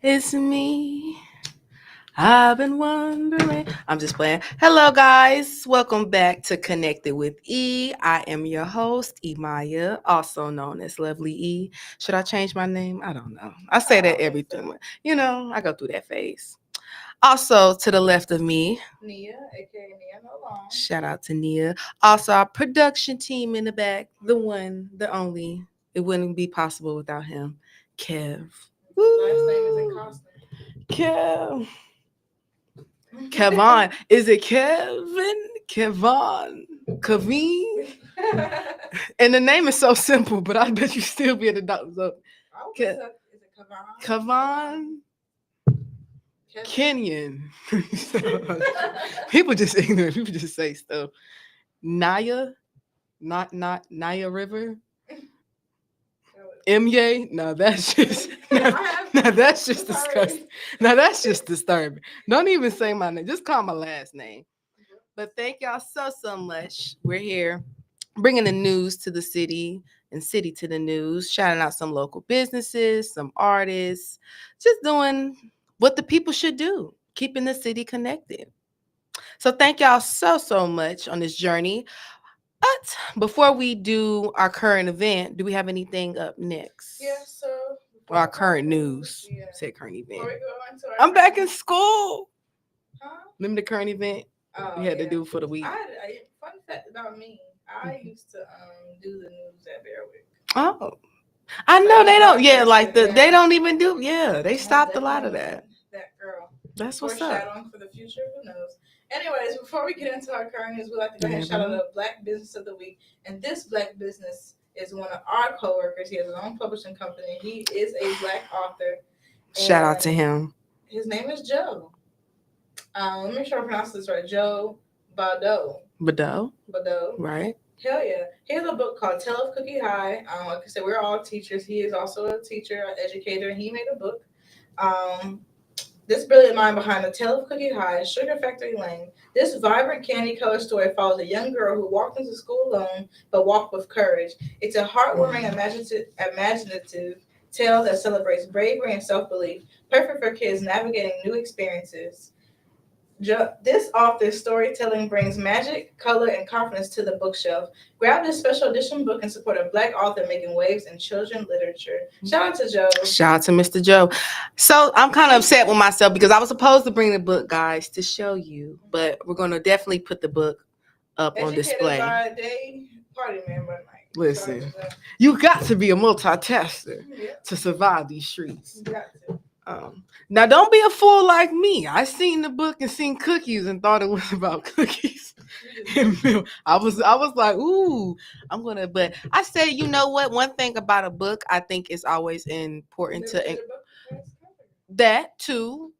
It's me. I've been wondering. I'm just playing. Hello, guys. Welcome back to Connected with E. I am your host, E Maya, also known as Lovely E. Should I change my name? I don't know. I say that every time. I go through that phase. Also, to the left of me, Nia, aka Nia No Long. shout out to Nia. Also, our production team in the back, the one, the only. It wouldn't be possible without him, Kev. His last name is in Costa. Kev. Kevon. Is it Kevin? Kevon? Kevin? And the name is so simple, but I bet you still be at the doctor's office. Is it Kavon? Kevon? Kenyon. People just ignorant. People just say stuff. Naya? Not Naya River? MJ? No, that's just that's just disgusting. Now that's just disturbing. Don't even say my name. Just call my last name. But thank y'all so much. We're here bringing the news to the city and city to the news, shouting out some local businesses, some artists, just doing what the people should do, keeping the city connected. So thank y'all so much on this journey. But before we do our current event, do we have anything up next? Yeah, so or our current news. Yeah. Say current event. I'm back in school. Huh? Remember the current event we had to do for the week? Fun fact about me, I used to do the news at Bearwick. Oh. I know they don't. Yeah, like they don't even do. Yeah, they stopped a lot of that. That girl. That's what's up. Foreshadowing for the future. Who knows? Anyways, before we get into our current news, we'd like to go ahead and shout out a Black Business of the Week. And this Black business is one of our coworkers. He has his own publishing company. He is a Black author. Shout out to him. His name is Joe. Let me make sure I pronounce this right. Joe Badeau. Badeau. Right. Hell yeah. He has a book called Tale of Cookie High. Like I said, we're all teachers. He is also a teacher, an educator, and he made a book. This brilliant mind behind the Tale of Cookie High, Sugar Factory Lane. This vibrant candy-colored story follows a young girl who walked into school alone, but walked with courage. It's a heartwarming, imaginative tale that celebrates bravery and self-belief, perfect for kids navigating new experiences. This author's storytelling brings magic, color, and confidence to the bookshelf. Grab this special edition book and support a Black author making waves in children's literature. Shout out to Joe. Shout out to Mr. Joe. So I'm kind of upset with myself because I was supposed to bring the book, guys, to show you, but we're going to definitely put the book up on display. By day, party man by night. Listen, you got to be a multitasker to survive these streets. You got to. Now don't be a fool like me. I seen the book and seen cookies and thought it was about cookies and milk. I was like, ooh, I'm gonna. But I said, you know what? One thing about a book, I think is always important to that too,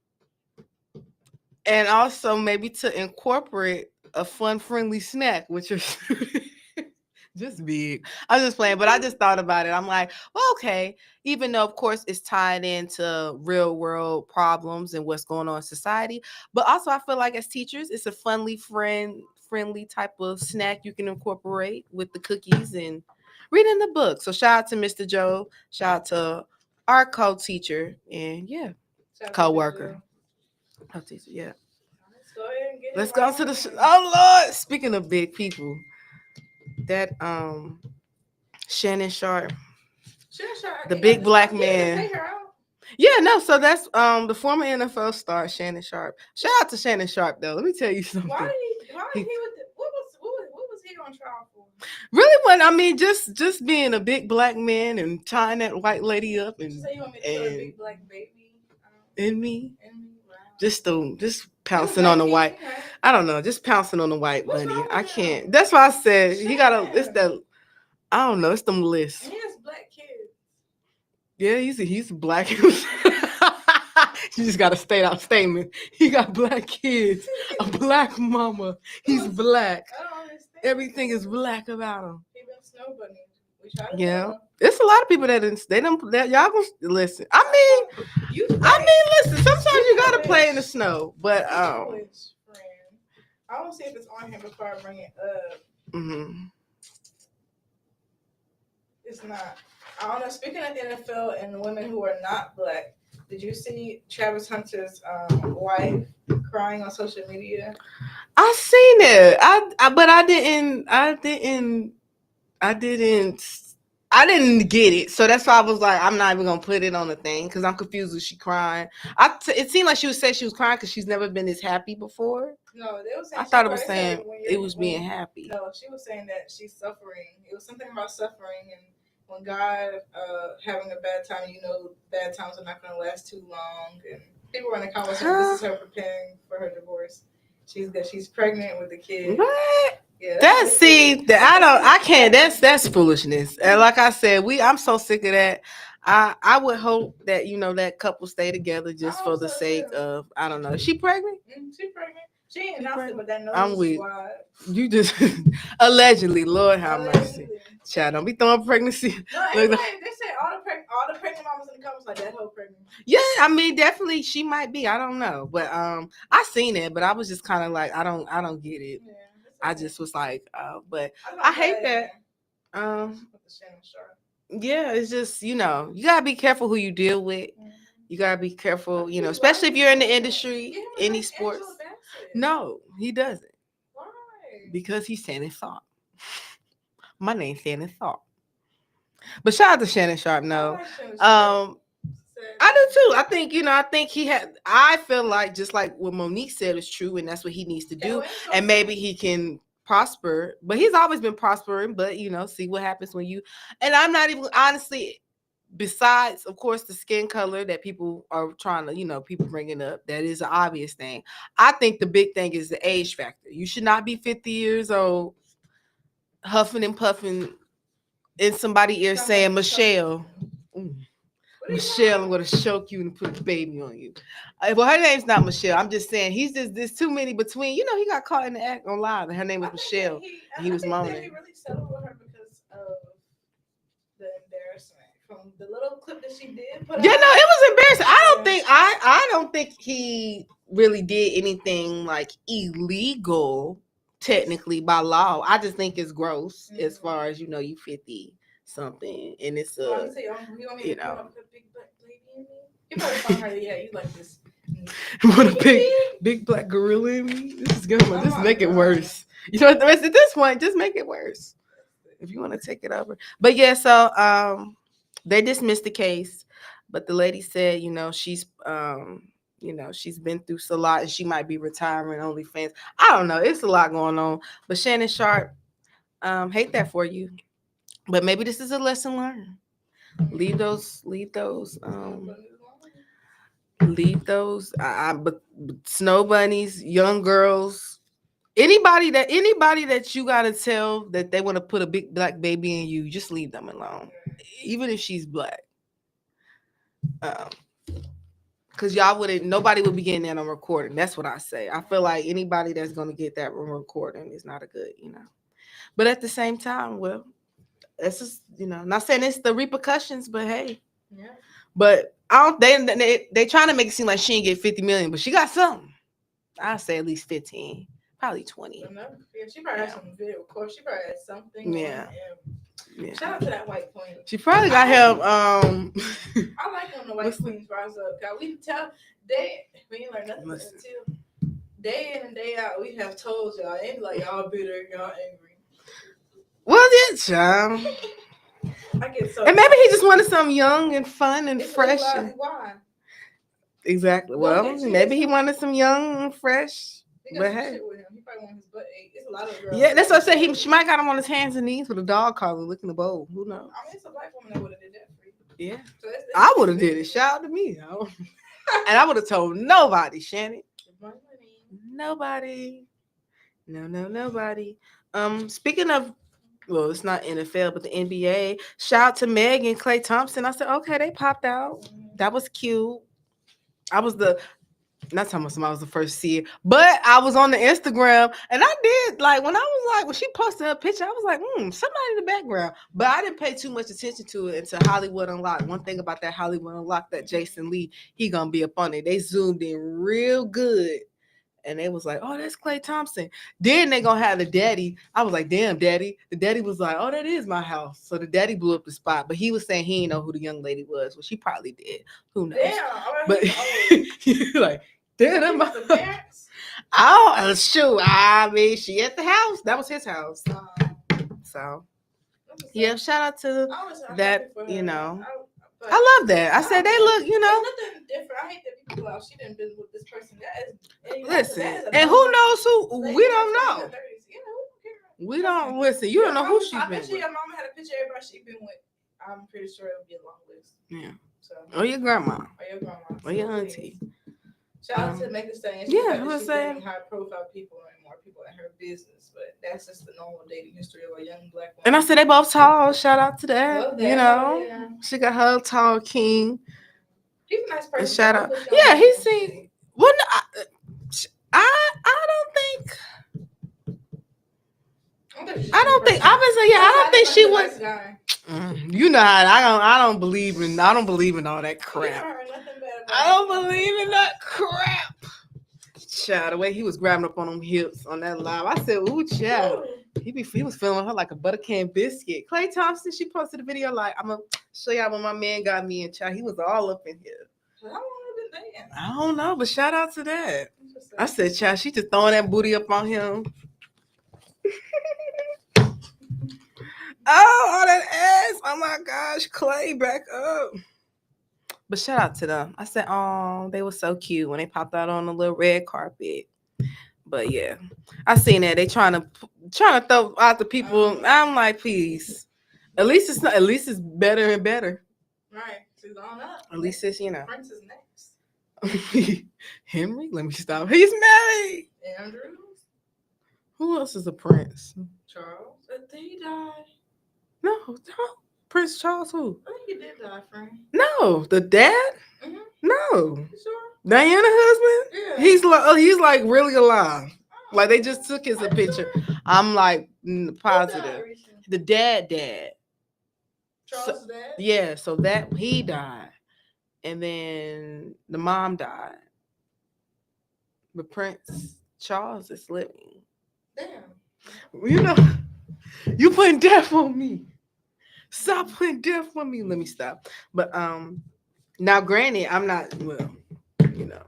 and also maybe to incorporate a fun, friendly snack with your. Just big. I'm just playing, but I just thought about it. I'm like, well, okay, even though of course it's tied into real world problems and what's going on in society, but also I feel like as teachers, it's a friendly type of snack you can incorporate with the cookies and reading the book. So shout out to Mr. Joe, shout out to our co-teacher, and co-worker. Co-teacher, yeah. Let's go to the oh Lord. Speaking of big people. That Shannon Sharp, the big black man. Yeah, no. So that's the former NFL star Shannon Sharp. Shout out to Shannon Sharp though. Let me tell you something. Why he what was he on trial for? Really, when I mean, just being a big black man and tying that white lady up and you want me to put a big black baby in me. Wow. Just pouncing on the white. I don't know, just pouncing on the white bunny. I can't. That's why I said he gotta. It's that. I don't know. It's them lists. He has black kids. Yeah, he's black. You just gotta state out statement. He got black kids, a black mama. He's black. I don't understand. Everything is black about him. He been snow bunny. We try to yeah, it's a lot of people that y'all gonna listen. I mean, listen. Sometimes you gotta play in the snow, but I want to see if it's on here before I bring it up. Mm-hmm. It's not. I don't know. Speaking of the NFL and women who are not black, Did you see Travis Hunter's wife crying on social media? I seen it. But I didn't. I didn't get it, so that's why I was like, I'm not even gonna put it on the thing because I'm confused. Was she crying? It seemed like she was saying she was crying because she's never been this happy before. No, they were I saying thought it was saying it was when being happy. no, she was saying that she's suffering. It was something about suffering, and when God having a bad time, bad times are not going to last too long. And people were in the comments saying this is her preparing for her divorce. She's pregnant with a kid. What? Yeah, That's see that I can't. That's foolishness. And like I said, I'm so sick of that. I would hope that that couple stay together just for the sake of I don't know. Is she pregnant? She's pregnant. She ain't announced it, but that knows I'm weak. why. You just allegedly, Lord have mercy. Child, don't be throwing pregnancy. No, everybody, they say all the pregnant mamas in the comments like that whole pregnant. Yeah, I mean, definitely she might be. I don't know, but I seen it, but I was just kind of like, I don't get it. Yeah, I just was like, but I hate that. Yeah, it's just you gotta be careful who you deal with. You gotta be careful, especially if you're in the industry, any sports. No, he doesn't. Why? Because he's Shannon Sharp. My name's Shannon Sharp. But shout out to Shannon Sharp. No, I do too. I think I feel like just like what Monique said is true, and that's what he needs to do, and maybe he can prosper. But he's always been prospering. But see what happens when you. And I'm not even honestly. Besides, of course, the skin color that people are trying to, people bringing up, that is an obvious thing. I think the big thing is the age factor. You should not be 50 years old, huffing and puffing in somebody's ear saying, Michelle, Michelle, I'm going to choke you and put a baby on you. Well, her name's not Michelle. I'm just saying, there's too many between. He got caught in the act on live, and her name was Michelle. He was moaning. He really settled with her because of the embarrassment. From the little clip that she did it was embarrassing. I don't think he really did anything like illegal technically by law. I just think it's gross as far as you 50 something and it's you want me to put a big black lady in me? You probably find her, yeah, you like this. What a big black gorilla in me. This is good one. Just make it worse. At this point, just make it worse. If you want to take it over. But yeah, so they dismissed the case, but the lady said, she's she's been through a lot and she might be retiring OnlyFans. I don't know. It's a lot going on. But Shannon Sharp, hate that for you. But maybe this is a lesson learned. Leave those but snow bunnies, young girls, anybody that you gotta tell that they want to put a big black baby in you, just leave them alone. Even if she's black. Because nobody would be getting that on recording. That's what I say. I feel like anybody that's going to get that on recording is not a good, But at the same time, well, that's just, not saying it's the repercussions, but hey. Yeah. But I don't, they trying to make it seem like she didn't get 50 million, but she got something. I'd say at least 15, probably 20. Yeah, she probably had some video. Of course, she probably had something. Yeah. Yeah. Shout out to that white queen. She probably got him. I like when the white queens rise up. God, we ain't learn nothing until day in and day out. We have told y'all, ain't like y'all bitter, y'all angry. Well, yeah, child. I get so. And maybe he just wanted something young and fun and fresh. Why? Exactly. Well, maybe he wanted some young and fresh. But hey. He probably wanted his butt ate. It's a lot of girls. Yeah, that's what I said. She might got him on his hands and knees with a dog collar licking the bowl. Who knows? I mean, it's a black woman that would have did that for you. Yeah. So I would have did it. Shout out to me. And I would have told nobody, Shannon. Nobody. No, nobody. Speaking of, well, it's not NFL, but the NBA. Shout out to Meg and Klay Thompson. I said, okay, they popped out. That was cute. I was not talking about somebody was the first to see it, but I was on the Instagram and I did when she posted her picture, I was like, somebody in the background. But I didn't pay too much attention to it until Hollywood Unlocked. One thing about that Hollywood Unlocked, that Jason Lee, he gonna be up on it. They zoomed in real good And they was like, oh, that's Klay Thompson. Then they gonna have the daddy. I was like, damn, daddy. The daddy was like, oh, that is my house. So the daddy blew up the spot, but he was saying he didn't know who the young lady was. Well, she probably did. Who knows? Damn. But like, damn, the parents. Oh, shoot. I mean, she at the house. That was his house. So, yeah, shout out to that, you know. I love that. I said they look, you know. Nothing different. I hate that people go out. She didn't been with this person. Listen, and who knows who? We don't know. We don't listen. You don't know who she's been with. I bet you your mama had a picture of everybody she been with. I'm pretty sure it'll be a long list. Yeah. So. Or your grandma. Or your auntie. Shout out to Make a Stand. Yeah, I was saying high profile people and more people in her business, but that's just the normal dating history of a young black woman. And I said they both tall. Shout out to that. You know, she got her tall king. He's a nice person. And shout out. Yeah, he seen. Well, no, I don't think. I don't think. Obviously, yeah, I don't think she was. You know how I don't believe in all that crap. I don't believe in that crap. Child, the way he was grabbing up on them hips on that live, I said, "Ooh, child." He was feeling her like a butter can biscuit. Klay Thompson, she posted a video like, "I'm gonna show y'all what my man got me," and child, he was all up in here. I don't know, but shout out to that. I said, "Child, she just throwing that booty up on him." Oh, that ass! Oh my gosh, Klay, back up. But shout out to them. I said, oh, they were so cute when they popped out on the little red carpet. But yeah, I seen that they trying to throw out the people. I'm like, please. At least it's better and better. Right. She's on up. At least it's, you know. Prince is next. Henry, let me stop. He's married. Andrews. Who else is a prince? Charles. Did he die? No. Prince Charles who? I think he did die, friend. No, the dad? Mm-hmm. No. You sure? Diana husband? Yeah. He's like really alive. Oh, like they just took his picture. Sure? I'm like positive. The dad. Charles' dad? Yeah, so that he died. And then the mom died. But Prince Charles is living. Damn. You know, you putting death on me. Stop putting death on me. Let me stop. But now granted, I'm not, well, you know,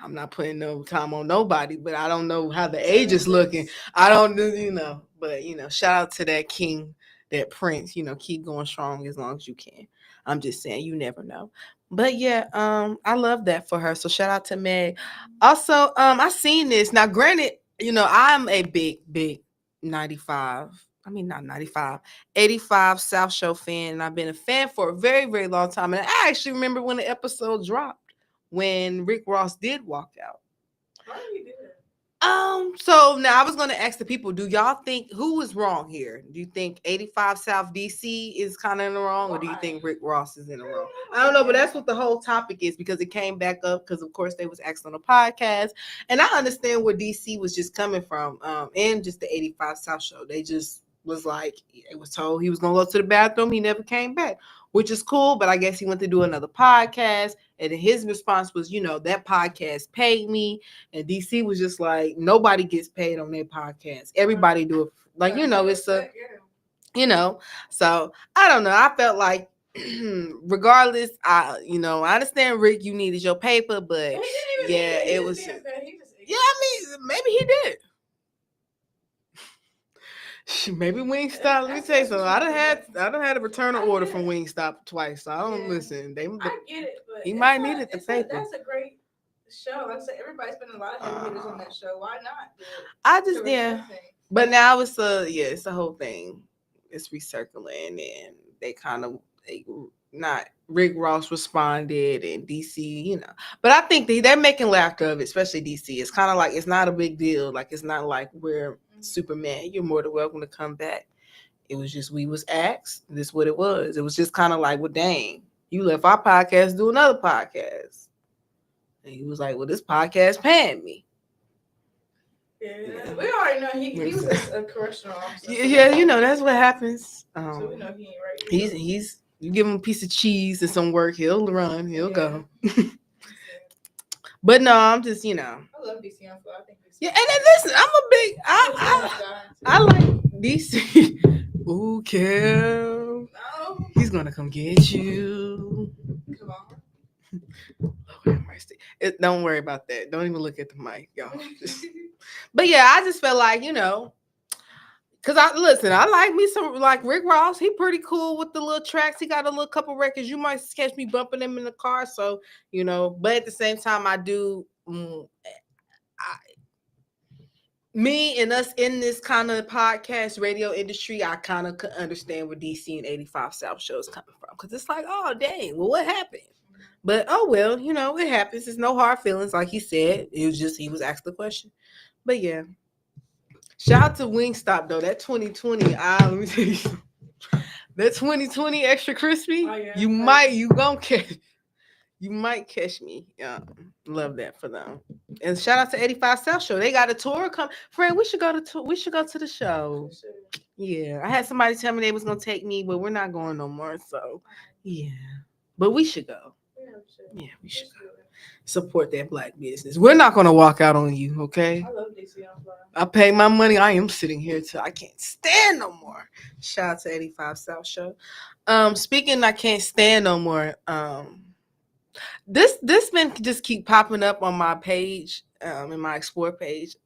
I'm not putting no time on nobody, but I don't know how the age is looking. I don't do, you know, but you know, shout out to that king, that prince, you know, keep going strong as long as you can. I'm just saying, you never know. But yeah, I love that for her. So shout out to Meg. Also, I seen this. Now, granted, you know, I'm a big 85 South Show fan, and I've been a fan for a very, very long time. And I actually remember when the episode dropped when Rick Ross did walk out. Why did he do that? So now I was going to ask the people, do y'all think who is wrong here? Do you think 85 South DC is kind of in the wrong, or do you think Rick Ross is in the wrong? I don't know, but that's what the whole topic is, because it came back up because of course they was asked on a podcast, and I understand where DC was just coming from, and just the 85 South Show. They just was like, it was told he was going to go to the bathroom. He never came back, which is cool, but I guess he went to do another podcast, and his response was, you know, that podcast paid me, and DC was just like, nobody gets paid on their podcast. Everybody do it. Like, you know, it's a, you know, so I don't know. I felt like, regardless, I understand, Rick, you needed your paper, but yeah, it was, yeah, I mean, maybe he did. Maybe Wingstop. Let me tell you something. I done had a return order from Wingstop twice. So I don't listen. I get it, but he might need it to pay. That's a great show. Like I said, everybody's spending a lot of heavy hitters on that show. Why not? I just but now it's it's the whole thing. It's recircling, and they kind of not Rick Ross responded, and DC, you know. But I think they're making laughter of it, especially DC. It's kind of like it's not a big deal. Like it's not like we're Superman, you're more than welcome to come back. It was just we was asked. This is what it was. It was just kind of like, well, dang, you left our podcast, do another podcast. And he was like, well, this podcast paying me. Yeah. We already know he was a correctional officer. Yeah, you know, that's what happens. So we know he ain't right. He's you give him a piece of cheese and some work, he'll run, he'll go. But no, I'm just I love DC on Fly. I think DC. Yeah, and then listen, I'm a big I like DC. Ooh, Kev. No. He's gonna come get you. Come on. Lord have mercy. Don't worry about that. Don't even look at the mic, y'all. But yeah, I just felt like, cause I like me some like Rick Ross. He pretty cool with the little tracks. He got a little couple records. You might catch me bumping them in the car. So, but at the same time, I do me and us in this kind of podcast radio industry, I kind of could understand where DC and 85 South show is coming from. Because it's like, oh, dang, well, what happened? But, oh, well, it happens. There's no hard feelings. Like he said, it was just, he was asked the question. But, yeah. Shout out to Wingstop, though. That 2020, let me tell you something. That 2020 extra crispy, oh, yeah. You might catch me. Love that for them. And shout out to 85 South Show. They got a tour come. Friend, we should go to the show. Yeah. I had somebody tell me they was gonna take me, but we're not going no more. So yeah. But we should go. Yeah, we should go. Support that Black business. We're not gonna walk out on you, okay? I love DC on Fly. I pay my money. I am sitting here till I can't stand no more. Shout out to 85 South Show. Speaking I can't stand no more. This man just keep popping up on my page, in my explore page,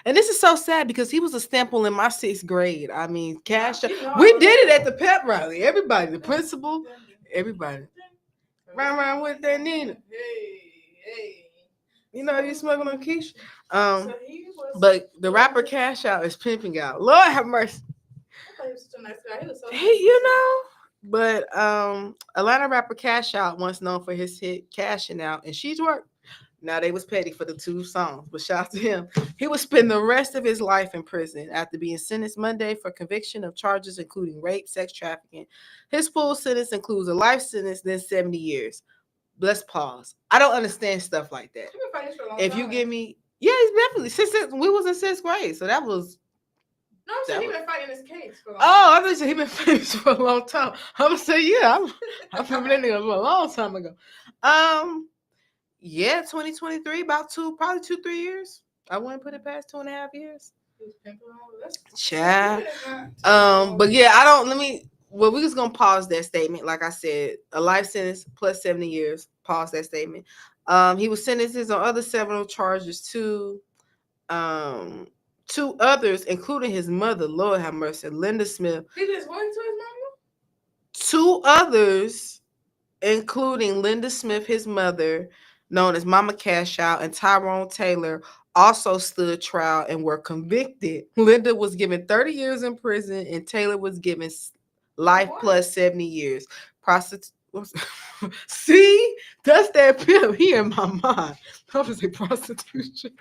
and this is so sad because he was a sample in my 6th grade. I mean, cash. We did it at the pep rally. Everybody, the principal, everybody, round with that Nina. Hey. You smoking on quiche. But the rapper Cash Out is pimping out. Lord have mercy. I thought he was such a nice guy. He was so nice. But Atlanta rapper Cash Out, once known for his hit Cashing Out, and She's Worked. Now they was petty for the 2 songs, but shout out to him. He would spend the rest of his life in prison after being sentenced Monday for conviction of charges including rape, sex trafficking. His full sentence includes a life sentence, then 70 years. Let's pause. I don't understand stuff like that. If you give me, yeah, he's definitely since we was in 6th grade, so that was. No, I'm saying he's been fighting this case for a long time. Oh, I thought he's been fighting for a long time. I'm gonna say, yeah, I remember that nigga a long time ago. Yeah, 2023, probably 2-3 years. I wouldn't put it past 2.5 years. Child. But yeah, we're just gonna pause that statement. Like I said, a life sentence plus 70 years. Pause that statement. He was sentenced on other several charges too. 2 others, including his mother, Lord have mercy, Linda Smith. He just went to his 2 mama? others, including Linda Smith, his mother, known as Mama Cash Out, and Tyrone Taylor, also stood trial and were convicted. Linda was given 30 years in prison, and Taylor was given life plus 70 years. See, that's that pimp. He in my mind. I was say prostitution.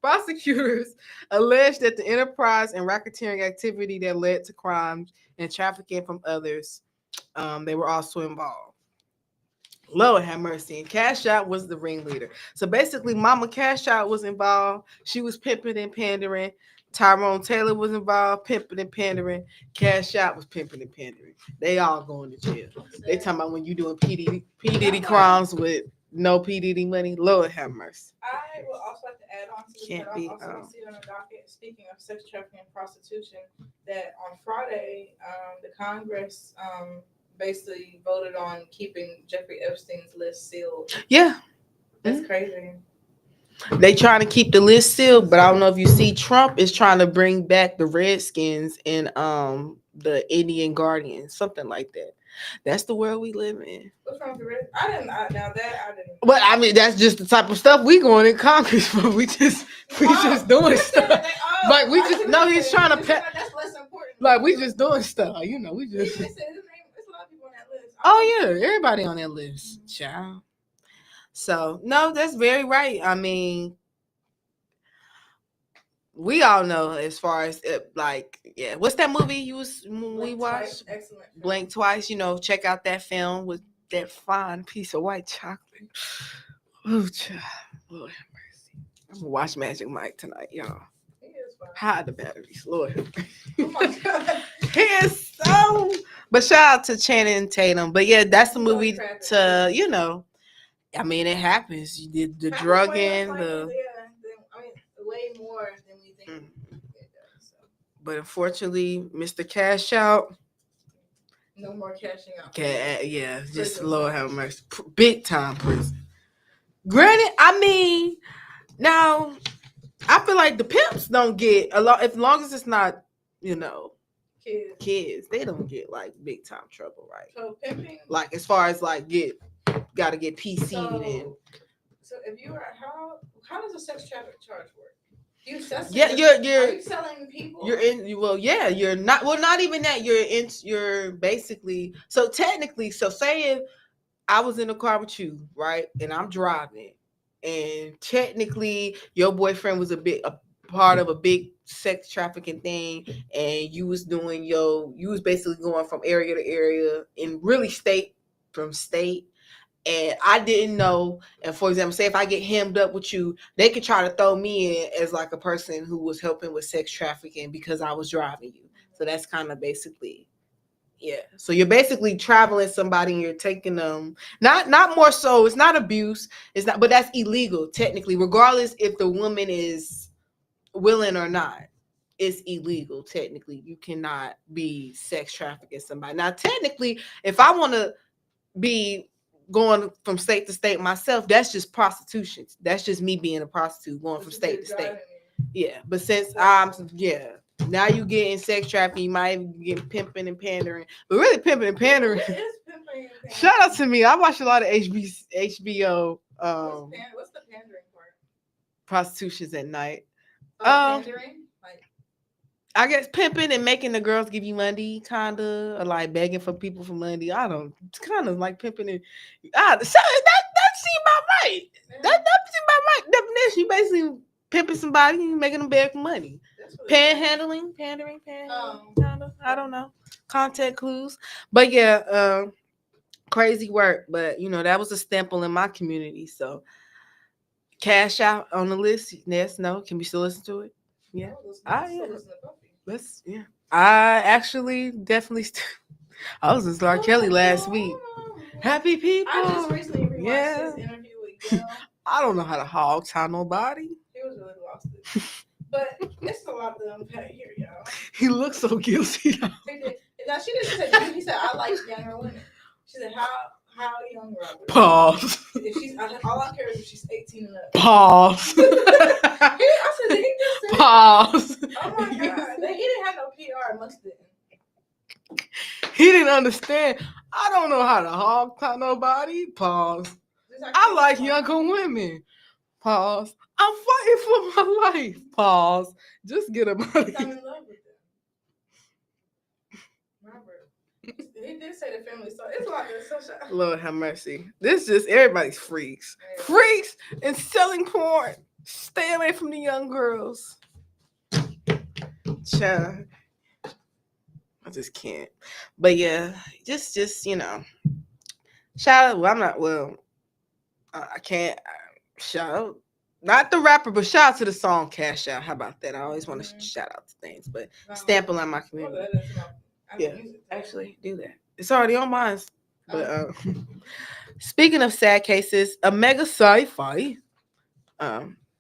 Prosecutors alleged that the enterprise and racketeering activity that led to crimes and trafficking from others, they were also involved. Lord have mercy. And Cash Out was the ringleader. So basically, Mama Cash Out was involved. She was pimping and pandering. Tyrone Taylor was involved, pimping and pandering. Cash Out was pimping and pandering. They all going to jail. They talking about when you doing P. Diddy crimes with no P. Diddy money. Lord have mercy. I would also like to add on to this. Can't be. I also see on the docket, speaking of sex trafficking and prostitution, that on Friday, the Congress basically voted on keeping Jeffrey Epstein's list sealed. Yeah. That's crazy. They trying to keep the list sealed, but I don't know if you see Trump is trying to bring back the Redskins and the Indian Guardians, something like that. That's the world we live in. What's wrong with the Redskins? I didn't. But I mean, that's just the type of stuff we going in Congress for. We just doing stuff. Like we just no, he's trying to pet. That's less important. Like we just doing stuff. We just. It's a lot of people on that list. Oh yeah, everybody on that list, child. So no, that's very right. I mean, we all know as far as what's that movie we watched? Excellent. Blink Twice. Check out that film with that fine piece of white chocolate. Oh, child. Lord have mercy. I'm gonna watch Magic Mike tonight, y'all. He is fine. Hide the batteries, Lord. Oh my God. He is so. But shout out to Channing Tatum. But yeah, that's the movie to I mean, it happens. You did the Happens drugging, way more than we think it does. So. But unfortunately, Mr. Cash Out. No more cashing out. Yeah, just Lord have mercy. Big time prison. Granted, I mean, now I feel like the pimps don't get a lot, as long as it's not, kids, they don't get like big time trouble, right? So pimping, like as far as like gotta get PC'd in. So if you are how does a sex traffic charge work? You're are you selling people? You're not even that. You're basically, so technically, so saying I was in a car with you, right? And I'm driving. And technically your boyfriend was a part of a big sex trafficking thing, and you was basically going from area to area and really state from state. And I didn't know. And for example, say if I get hemmed up with you, they could try to throw me in as like a person who was helping with sex trafficking because I was driving you. So that's kind of basically, yeah. So you're basically traveling somebody and you're taking them. Not more so. It's not abuse. It's not, but that's illegal technically, regardless if the woman is willing or not. It's illegal technically. You cannot be sex trafficking somebody. Now technically, if I want to be going from state to state myself, that's just prostitution. That's just me being a prostitute going from state to state. Yeah, but since now you getting sex trafficking, you might even get pimping and pandering. But really pimping and pandering. What is pimping and pandering? Shout out to me. I watch a lot of HBO. What's the pandering part? Prostitutions at night. Pandering? I guess pimping and making the girls give you money, kinda, or like begging for people for money. I don't, it's kind of like pimping and that seems about right. Yeah. That seems about right definition. You basically pimping somebody and making them beg for money. Panhandling, pandering, kinda. I don't know. Contact clues, but yeah, crazy work. But that was a stempel in my community. So Cash Out on the list. Yes, no. Can we still listen to it? Yeah. I actually definitely I was in R. Kelly last week. Happy people. I just recently rewatched his interview with Gil. I don't know how to hog tie nobody. He was really lost it. But it's a lot to unpack here, y'all. He looks so guilty. Now she just said, he said, I like younger women. She said, how young, Robert? Pause. If she's, all I care is if she's 18 and up. Pause. I said, he just said, pause. Oh my God. He didn't have no PR, must have. He didn't understand. I don't know how to hog tie nobody. Pause. I like younger women. Pause. I'm fighting for my life. Pause. Just get a money. I'm in love with them. Robert. He did say the family, so it's like a Lord have mercy. This just everybody's freaks. Yeah. Freaks and selling porn. Stay away from the young girls. Child. I just can't. But yeah, just shout out. Well, I'm not. Well, I can't shout out. Not the rapper, but shout out to the song Cash Out. How about that? I always want to shout out to things, but stample on my community. Yeah, actually do that. It's already on mine. But speaking of sad cases, a mega sci-fi.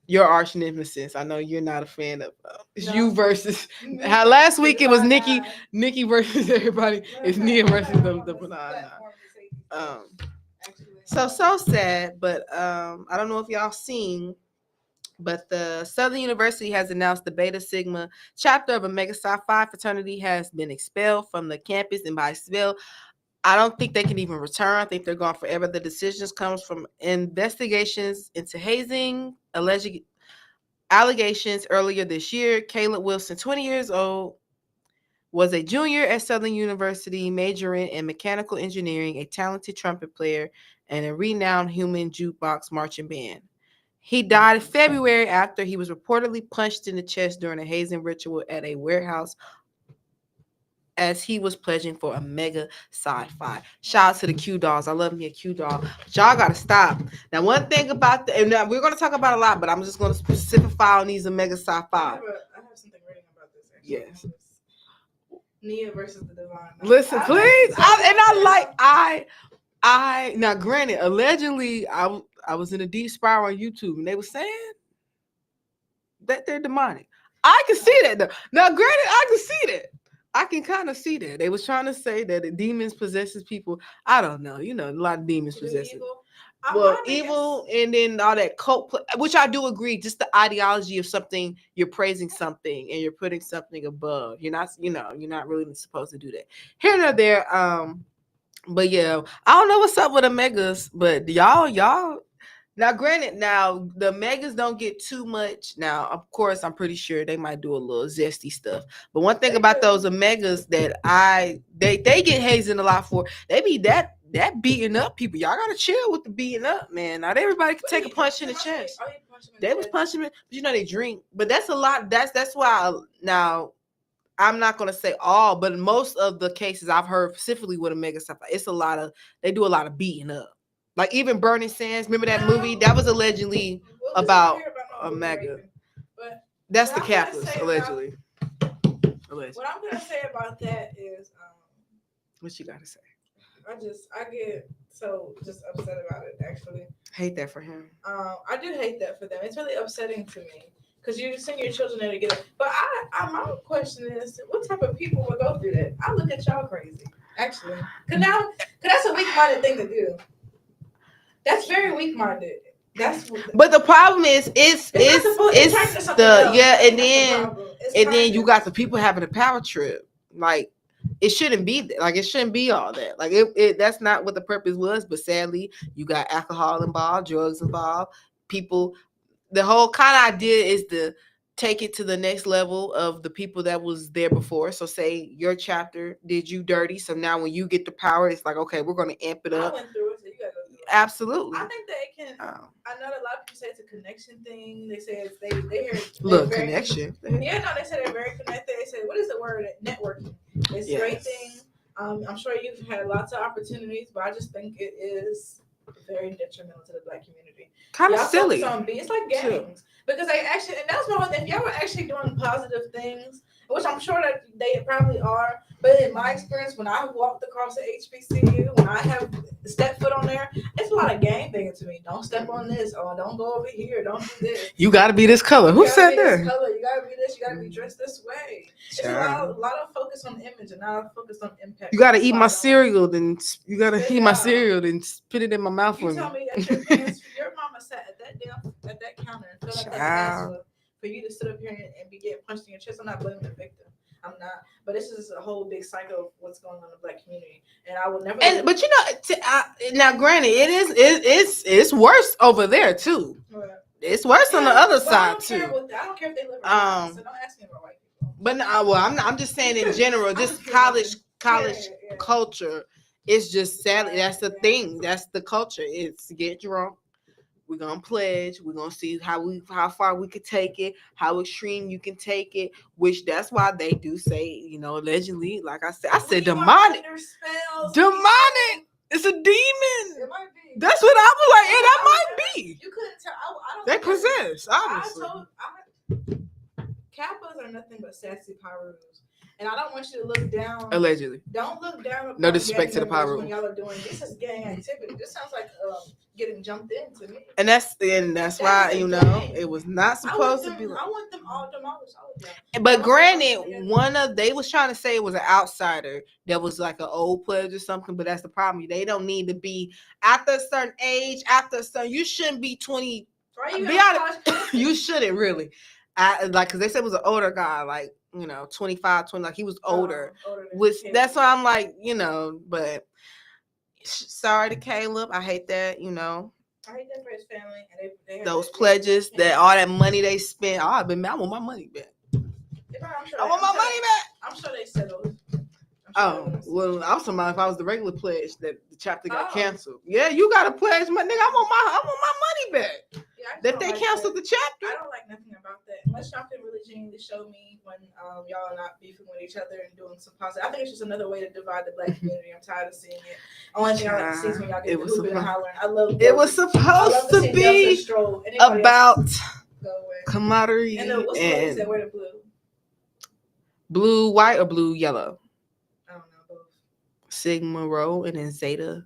Your arch nemesis. I know you're not a fan of you versus how last week it was Nikki versus everybody. It's Nia versus the banana. So sad, but I don't know if y'all seen, but the Southern University has announced the Beta Sigma chapter of a Mega Psi Phi fraternity has been expelled from the campus, and by expel, I don't think they can even return. I think they're gone forever. The decisions comes from investigations into hazing, alleged allegations earlier this year. Caleb Wilson, 20 years old, was a junior at Southern University, majoring in mechanical engineering, a talented trumpet player, and a renowned human jukebox marching band. He died in February after he was reportedly punched in the chest during a hazing ritual at a warehouse as he was pledging for a mega sci-fi. Shout out to the Q dolls. I love me a Q doll. But y'all gotta stop. Now, one thing about and now we're gonna talk about a lot, but I'm just gonna specify on these mega sci-fi. I have something written about this. Actually. Yes. Nia versus the Divine. Listen, please. I Now granted, allegedly, I was in a deep spiral on YouTube, and they were saying that they're demonic. I can see that though. Now, granted, I can see that. I can kind of see that. They was trying to say that the demons possesses people. I don't know. You know, a lot of demons possess it. Evil. Well, evil, and then all that cult, which I do agree. Just the ideology of something, you're praising something, and you're putting something above. You're not, you're not really supposed to do that. Here and there. But yeah, I don't know what's up with the megas, but y'all. Now, granted, now the megas don't get too much. Now, of course, I'm pretty sure they might do a little zesty stuff. But one thing about those megas that they get hazing a lot for, they be that beating up people. Y'all gotta chill with the beating up, man. Not everybody can take a punch in the chest. They was punching me, but they drink. But that's a lot. That's why now. I'm not gonna say all, but most of the cases I've heard specifically with a mega stuff, it's a lot of they do a lot of beating up. Like even Burning Sands, remember that movie? That was allegedly about a mega. But that's the Catholics, allegedly. What I'm gonna say about that is, what you gotta say? I get so just upset about it. Actually, hate that for him. I do hate that for them. It's really upsetting to me. Because you send your children there to get it. But my question is, what type of people would go through that? I look at y'all crazy, actually. Because that's a weak-minded thing to do. That's very weak-minded. But the problem is, it's the and then you got the people having a power trip. Like it shouldn't be like it shouldn't be all that. Like it that's not what the purpose was. But sadly, you got alcohol involved, drugs involved, people. The whole kind of idea is to take it to the next level of the people that was there before. So say your chapter did you dirty. So now when you get the power, it's like, okay, we're going to amp it up. I went through it, so you got to go through it. Absolutely. I think they can. I know that a lot of people say it's a connection thing. They say they hear look connection. Yeah, no, they say they're very connected. They say, what is the word? Networking. It's a great thing. I'm sure you've had lots of opportunities, but I just think it is very detrimental to the Black community. Kind of silly. It's like gangs. Because they actually, and that's my whole thing. If y'all were actually doing positive things, which I'm sure that they probably are, but in my experience, when I walked across the HBCU, when I have stepped foot on there, it's a lot of gang thing to me. Don't step on this, or don't go over here, don't do this. You got to be this color. Who said that? You got to be this. You got to be dressed this way. It's a lot of focus on image and not focus on impact. You got to eat my cereal, then you got to eat my cereal, then spit it in my mouth for me. You tell me that your parents, your mama sat at that counter and filled out that answer for you to sit up here and be getting punched in your chest. I'm not blaming the victim. I'm not. But this is a whole big cycle of what's going on in the Black community, and I will never. But now, granted, it's worse over there too. Right. It's worse on the other side too. I don't care if they live around, so don't ask me about white people. But I'm just saying in general, just college culture. It's just sadly that's the thing. That's the culture. It's get drunk. We're gonna pledge. We're gonna see how far we could take it, how extreme you can take it. Which that's why they do say, allegedly, like I said, demonic. Demonic. It's a demon. It might be. That's what I was like. That might be. You couldn't tell. I don't. They possess. Obviously. Kappas are nothing but sassy Pyrus. And I don't want you to look down. Allegedly. Don't look down. No disrespect to the Pyro. When y'all are doing this is gang activity. This sounds like getting jumped in to me. And that's why it was not supposed to be. I want them all demolished. But granted, they was trying to say it was an outsider that was like an old pledge or something. But that's the problem. They don't need to be after a certain age. You shouldn't be 20. Right, be honest, you shouldn't really. Because they said it was an older guy, like 25, 20, like he was older. That's why I'm like, but sorry to Caleb. I hate that, I hate that for his family. And they those pledges, that all that money they spent. I want my money back. I want my money back. I'm sure they settled. Well, I was talking about if I was the regular pledge that the chapter got canceled. Yeah, you got to pledge, my nigga. I want my money back. That they canceled the chapter. I don't like nothing about that. Unless y'all can really genuinely show me when y'all are not beefing with each other and doing some positive. I think it's just another way to divide the Black community. I'm tired of seeing it. Only thing I like to see is when y'all get hooping and hollering. I love it. Was supposed to be about camaraderie and what's the that wear the blue? Blue, white, or blue, yellow? I don't know, both. Sigma Rho and then Zeta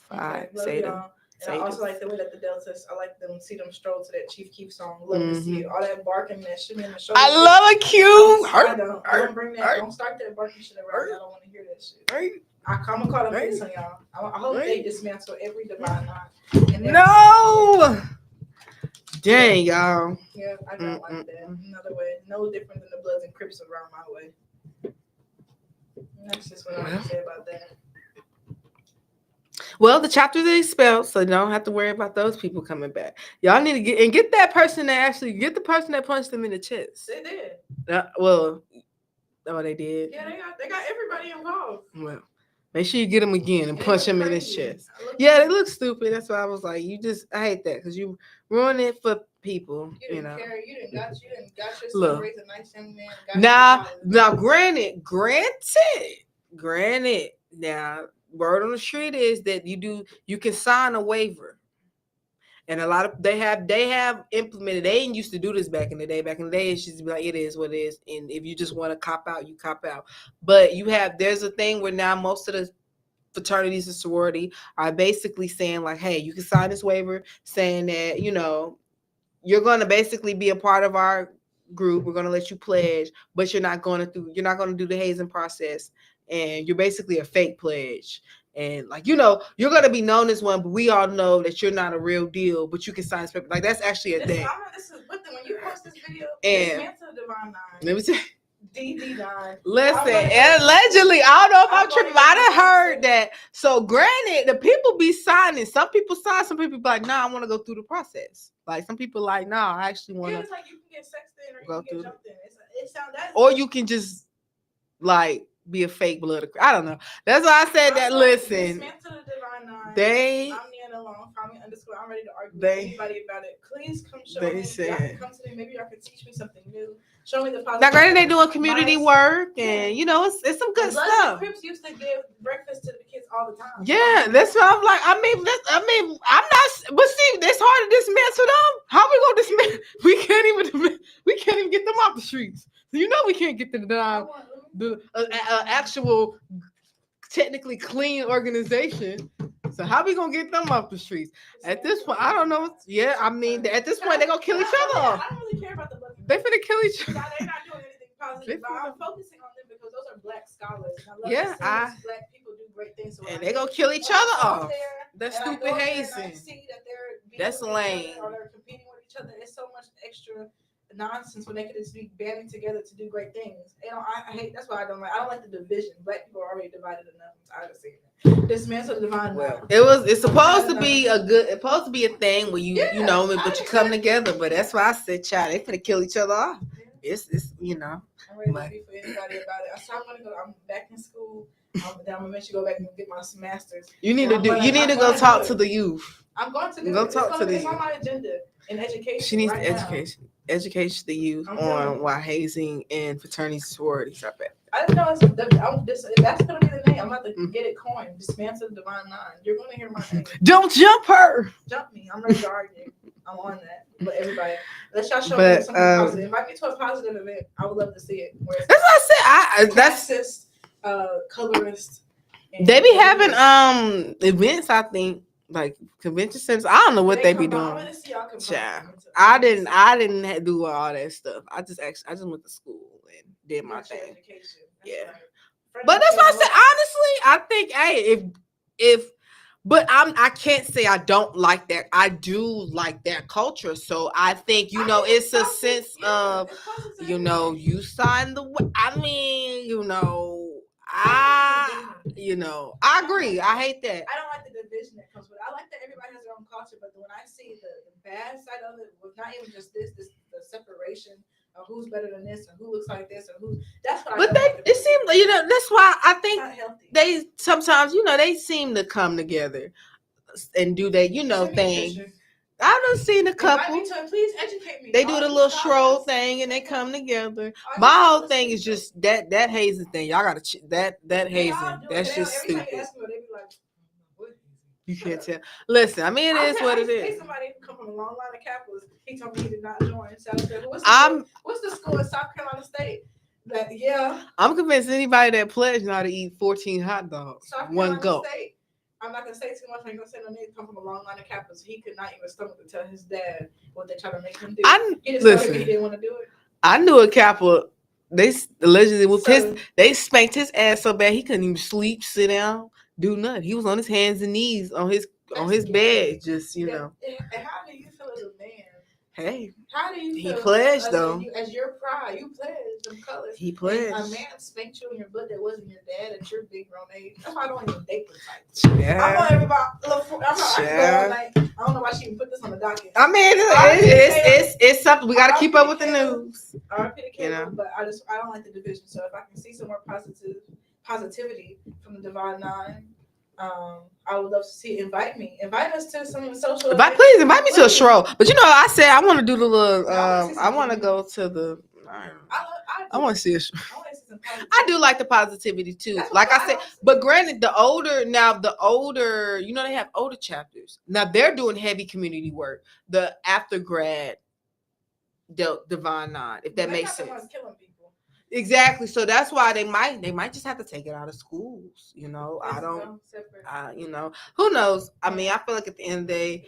5. Love Say them. y'all. And I also like the way that the Deltas, I like them, see them stroll to that Chief Keef song. Love to see it. All that barking, that shimmy in the shoulder. I love a cue. Don't bring that. Don't start that barking shit around. I don't want to hear that shit. I'm gonna call the police on y'all. I hope they dismantle every divine line. No. Dang, y'all. Yeah, I don't like that. Another way, no different than the Bloods and Crips around my way. And that's just what I have to say about that. Well, the chapters are expelled, so you don't have to worry about those people coming back. Y'all need to get that person that actually get the person that punched them in the chest. They did. They did. Yeah, they got everybody involved. Well, make sure you get him again and punch him in his chest. Yeah, they look stupid. That's why I was like, I hate that because you ruin it for people. You didn't care. You didn't got your son raised a nice young man. Now, granted. Now, word on the street is that you can sign a waiver. And a lot of they have implemented. They didn't used to do this back in the day. Back in the day, it's just like it is what it is. And if you just want to cop out, you cop out. But there's a thing where now most of the fraternities and sorority are basically saying like, hey, you can sign this waiver saying that you're going to basically be a part of our group. We're going to let you pledge, but you're not going to do the hazing process, and you're basically a fake pledge. And you're going to be known as one, but we all know that you're not a real deal, but you can sign this paper. Like, that's actually a thing. This is when you post this video, and Divine 9. Let me say, DD9. Listen, and allegedly, I don't know if I'm tripping, but I done heard that. So, granted, the people be signing. Some people sign, some people be like, nah, I want to go through the process. Like, some people like, nah, I actually want to. It's like you can get sexed in or you can get jumped in. Or you can just, be a fake blood. I don't know. That's why I said that. Listen, I'm Neon Alone. Find me _ I'm ready to argue with anybody about it. Please come show me. Come to me. Maybe y'all can teach me something new. Show me the positive. Now, granted, they doing community work, and it's some good stuff. Crips used to give breakfast to the kids all the time. Yeah, that's what I'm like. I'm not. But see, it's hard to dismantle them. How we gonna dismantle? We can't even get them off the streets. So we can't get the actual technically clean organization. So how we gonna get them off the streets? At this point, I don't know. Yeah, I mean, at this point, they're gonna kill each other off. I don't really care about the Buckets. They finna kill each other. They're not doing anything positive. But I'm focusing on them because those are Black scholars. And I love to see Black people do great things. So and they gonna kill each other off. That's stupid hazing. That's lame. Or they're competing with each other. It's so much extra nonsense when they could just be banding together to do great things. I hate. That's why I don't like the division. Black people are already divided enough. I'm tired of seeing it. Dismantle the divine. Well, it's supposed to be a thing where but you come together. But that's why I said, child, they finna kill each other off. It's I'm ready to be for anybody about it. I'm back in school. I'm gonna eventually go back and get my master's. You need to go talk to the youth. I'm going to go talk to the youth. It's on my agenda in education. She needs to educate the youth on why hazing and fraternity sororities are bad. I didn't know that's gonna be the name. I'm about to get it coined. Dismantle the Divine 9. You're gonna hear my name. Don't jump her. Jump me. I'm ready to argue. I'm on that. But everybody, let's y'all show me something positive. Invite me to a positive event. I would love to see it. That's what I said. That's colorist. They be having events. I think like convention centers. I don't know what they be doing. I'm gonna see y'all I didn't do all that stuff. I just went to school and did my thing. Yeah. But that's why I said, honestly, I think, hey, if but I can't say I don't like that. I do like that culture. So I think, it's a sense of, you sign the, I agree. I hate that. I don't like the division that comes with it. I like that everybody has their own culture, but when I see the bad side of it, with not even just the separation of who's better than this and who looks like this or who, that's what. But it seems like that's why I think they sometimes they seem to come together and do that thing. I've done seen a couple. Please educate me. They do the little stroll thing and they come together. My whole thing is just that hazing thing. Y'all gotta that hazing. That's just stupid. You can't tell. Listen, I mean, it is what it is. Somebody come from a long line of capitalists. He told me he did not join. So I said, what's the school in South Carolina State? I'm convinced anybody that pledged know how to eat 14 hot dogs. One go. I'm not gonna say too much. I ain't gonna say no name. Come from a long line of Kappas. He could not even stomach to tell his dad what they tried to make him do. He just told him he didn't want to do it. I knew a Kappa. They allegedly with they spanked his ass so bad he couldn't even sleep, sit down, do nothing. He was on his hands and knees on his bed, just And how do you feel as a man? Hey, how do you feel? He pledged though. As your pride, you pledged them colors. He pledged. And a man spanked you in your butt that wasn't your dad at your big grown age. That's why I don't even date them types. Yeah. I want everybody. I don't know why she even put this on the docket. I mean, it's something we got to keep up with the news. You know, but I don't like the division. So if I can see some more positivity from the Divine Nine. I would love to see. Invite us to some social. Please invite me to a stroll. But I said I want to do the little. I want to go to the. I want to see a show. I do like the positivity too. Like I said, but granted, the older, they have older chapters. Now they're doing heavy community work. The after grad, the Divine Nine, if that makes sense. Exactly. So that's why they might just have to take it out of schools. I don't. Who knows? I mean, I feel like at the end of the day,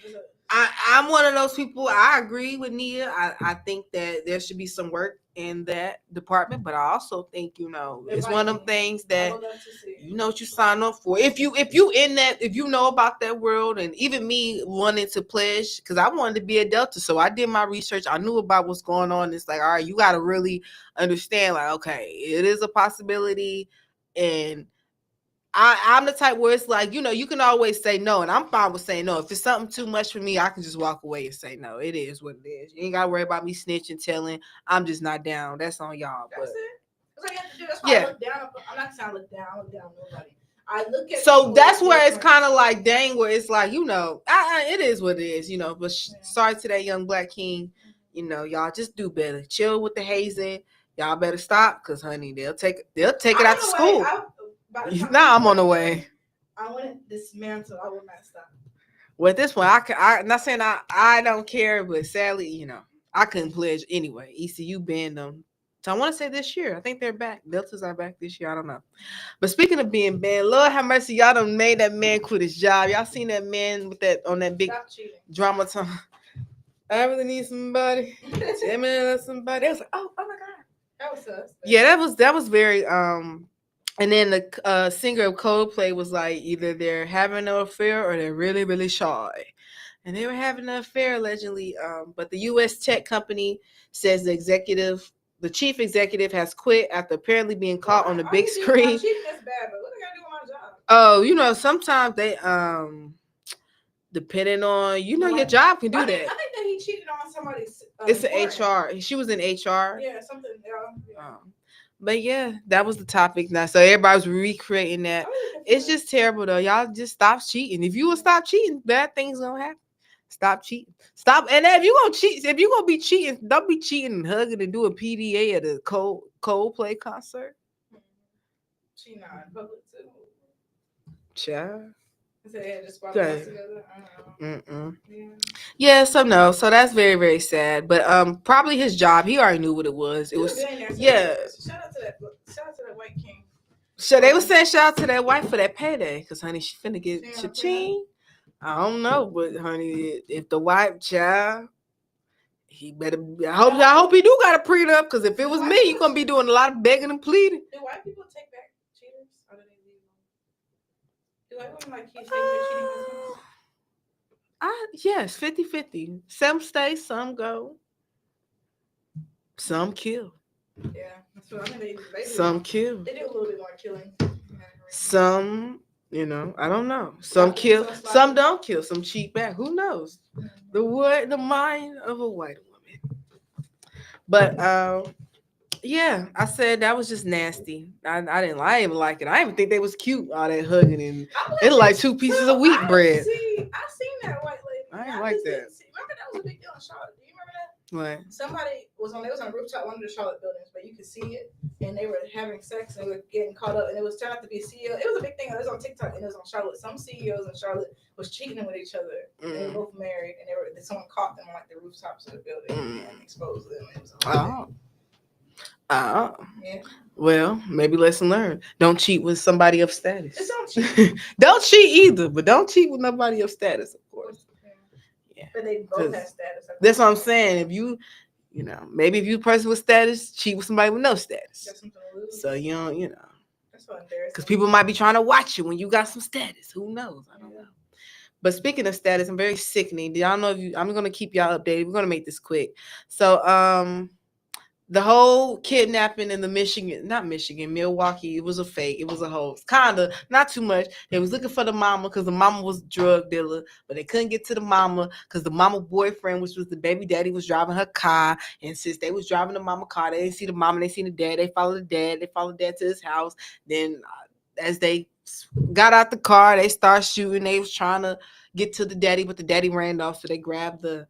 I'm one of those people. I agree with Nia. I think that there should be some work in that department, but I also think it's one of them things that what you sign up for. If you in that, if you know about that world, and even me wanting to pledge, because I wanted to be a Delta, so I did my research. I knew about what's going on. It's like, all right, you got to really understand, like, okay, it is a possibility, and I'm the type where it's like, you can always say no, and I'm fine with saying no. If it's something too much for me, I can just walk away and say no. It is what it is. You ain't gotta worry about me snitching, telling. I'm just not down. That's on y'all. That's it. That's what you have to do. That's why I look down. I'm not saying I look down. I look down on nobody. I look at. So that's where it's kind of like, dang, where it's like, it is what it is, But sorry to that young black king. Y'all just do better. Chill with the hazing. Y'all better stop, cause honey, they'll take it out to school. Now I'm on the way. I want to dismantle. I will not stop. Well, at this point, I'm not saying I don't care, but sadly, I couldn't pledge anyway. ECU banned them. So I want to say this year. I think they're back. Deltas are back this year. I don't know. But speaking of being banned, Lord have mercy, y'all done made that man quit his job. Y'all seen that man with that on that big drama time. I really need somebody. Tell me somebody. It was like, oh my God. That was us. Yeah, that was very and then the singer of Coldplay was like, either they're having an affair or they're really, really shy. And they were having an affair, allegedly. But the U.S. tech company says the chief executive has quit after apparently being caught on the big screen. Cheating is bad, but what do I do with my Oh, job? sometimes they, depending on, your job can do that. I think that he cheated on somebody's. It's an HR. She was in HR. Yeah, something. Yeah. But yeah, that was the topic now. So everybody's recreating that. It's just terrible though. Y'all just stop cheating. If you will stop cheating, bad things gonna happen. Stop cheating. Stop. And if you gonna cheat, if you gonna be cheating, don't be cheating and hugging and doing PDA at a Coldplay concert. Cheating out in public too. Child. Yeah, so no, so that's very, very sad. But probably his job, he already knew what it was. It was Shout out to that white king. So they were saying shout out to that wife for that payday, because honey, she finna get cha-ching. I don't know, but honey, if the white child, he better. I hope he do got a prenup, because if it was me, you gonna be doing a lot of begging and pleading. Do white people take back cheaters? Or do they leave them? Do white women like kids take their cheating husbands? Yes, 50-50. Some stay, some go. Some kill. Yeah, that's what I mean. They some kill. They do a little bit more killing. Some, I don't know. Some kill, some don't kill, some cheat back. Who knows? Mm-hmm. The mind of a white woman. But yeah, I said that was just nasty. I didn't even like it. I didn't even think they was cute, all that hugging, and it like 2 pieces of wheat bread. I seen that white lady. I didn't like that. Remember that was a big deal in Charlotte. Do you remember that? What? Somebody was on a rooftop, one of the Charlotte buildings, but you could see it, and they were having sex and they were getting caught up, and it was turned out to be a CEO. It was a big thing. It was on TikTok and it was on Charlotte. Some CEOs in Charlotte was cheating with each other. And they were both married, and someone caught them on like the rooftops of the building and exposed them. It was yeah. Well, maybe lesson learned. Don't cheat with somebody of status. Just don't cheat. Don't cheat either, but don't cheat with nobody of status, of course. Yeah. Yeah. But they both have status. That's what I'm saying. If maybe if you a person with status, cheat with somebody with no status. Got something to lose. So you know. That's so embarrassing. Because people might be trying to watch you when you got some status. Who knows? I don't know. But speaking of status, I'm very sickening. Do y'all know I'm gonna keep y'all updated. We're gonna make this quick. So the whole kidnapping in the Milwaukee, it was a fake. It was a hoax. Kinda, not too much. They was looking for the mama because the mama was a drug dealer, but they couldn't get to the mama because the mama boyfriend, which was the baby daddy, was driving her car. And since they was driving the mama car, they didn't see the mama, they seen the dad. They followed the dad. They followed dad to his house. Then as they got out the car, they started shooting. They was trying to get to the daddy, but the daddy ran off, so they grabbed the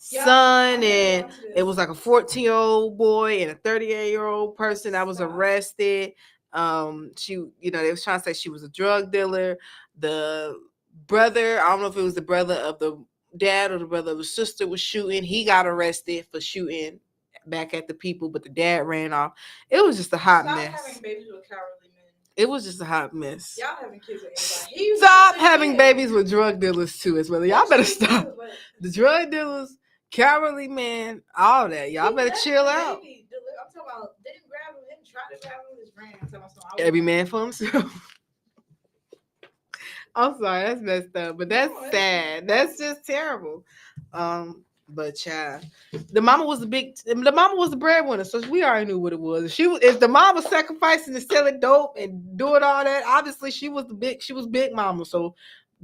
son, and it was like a 14-year-old boy and a 38-year-old person that was arrested. They was trying to say she was a drug dealer. The brother, I don't know if it was the brother of the dad or the brother of the sister, was shooting. He got arrested for shooting back at the people, but the dad ran off. It was just a hot mess. Having babies with cowardly men. It was just a hot mess. Y'all having kids with anybody. Stop having babies with drug dealers too, as well. Y'all better stop. The drug dealers, cowardly man, all that. Y'all better chill out. I'm talking about didn't grab him, didn't try to grab him with his ran. Every man for himself. I'm sorry, that's messed up, but that's sad. That's just terrible. But child, the mama was the breadwinner, so we already knew what it was. If the mom was sacrificing and selling dope and doing all that, obviously she was big mama. So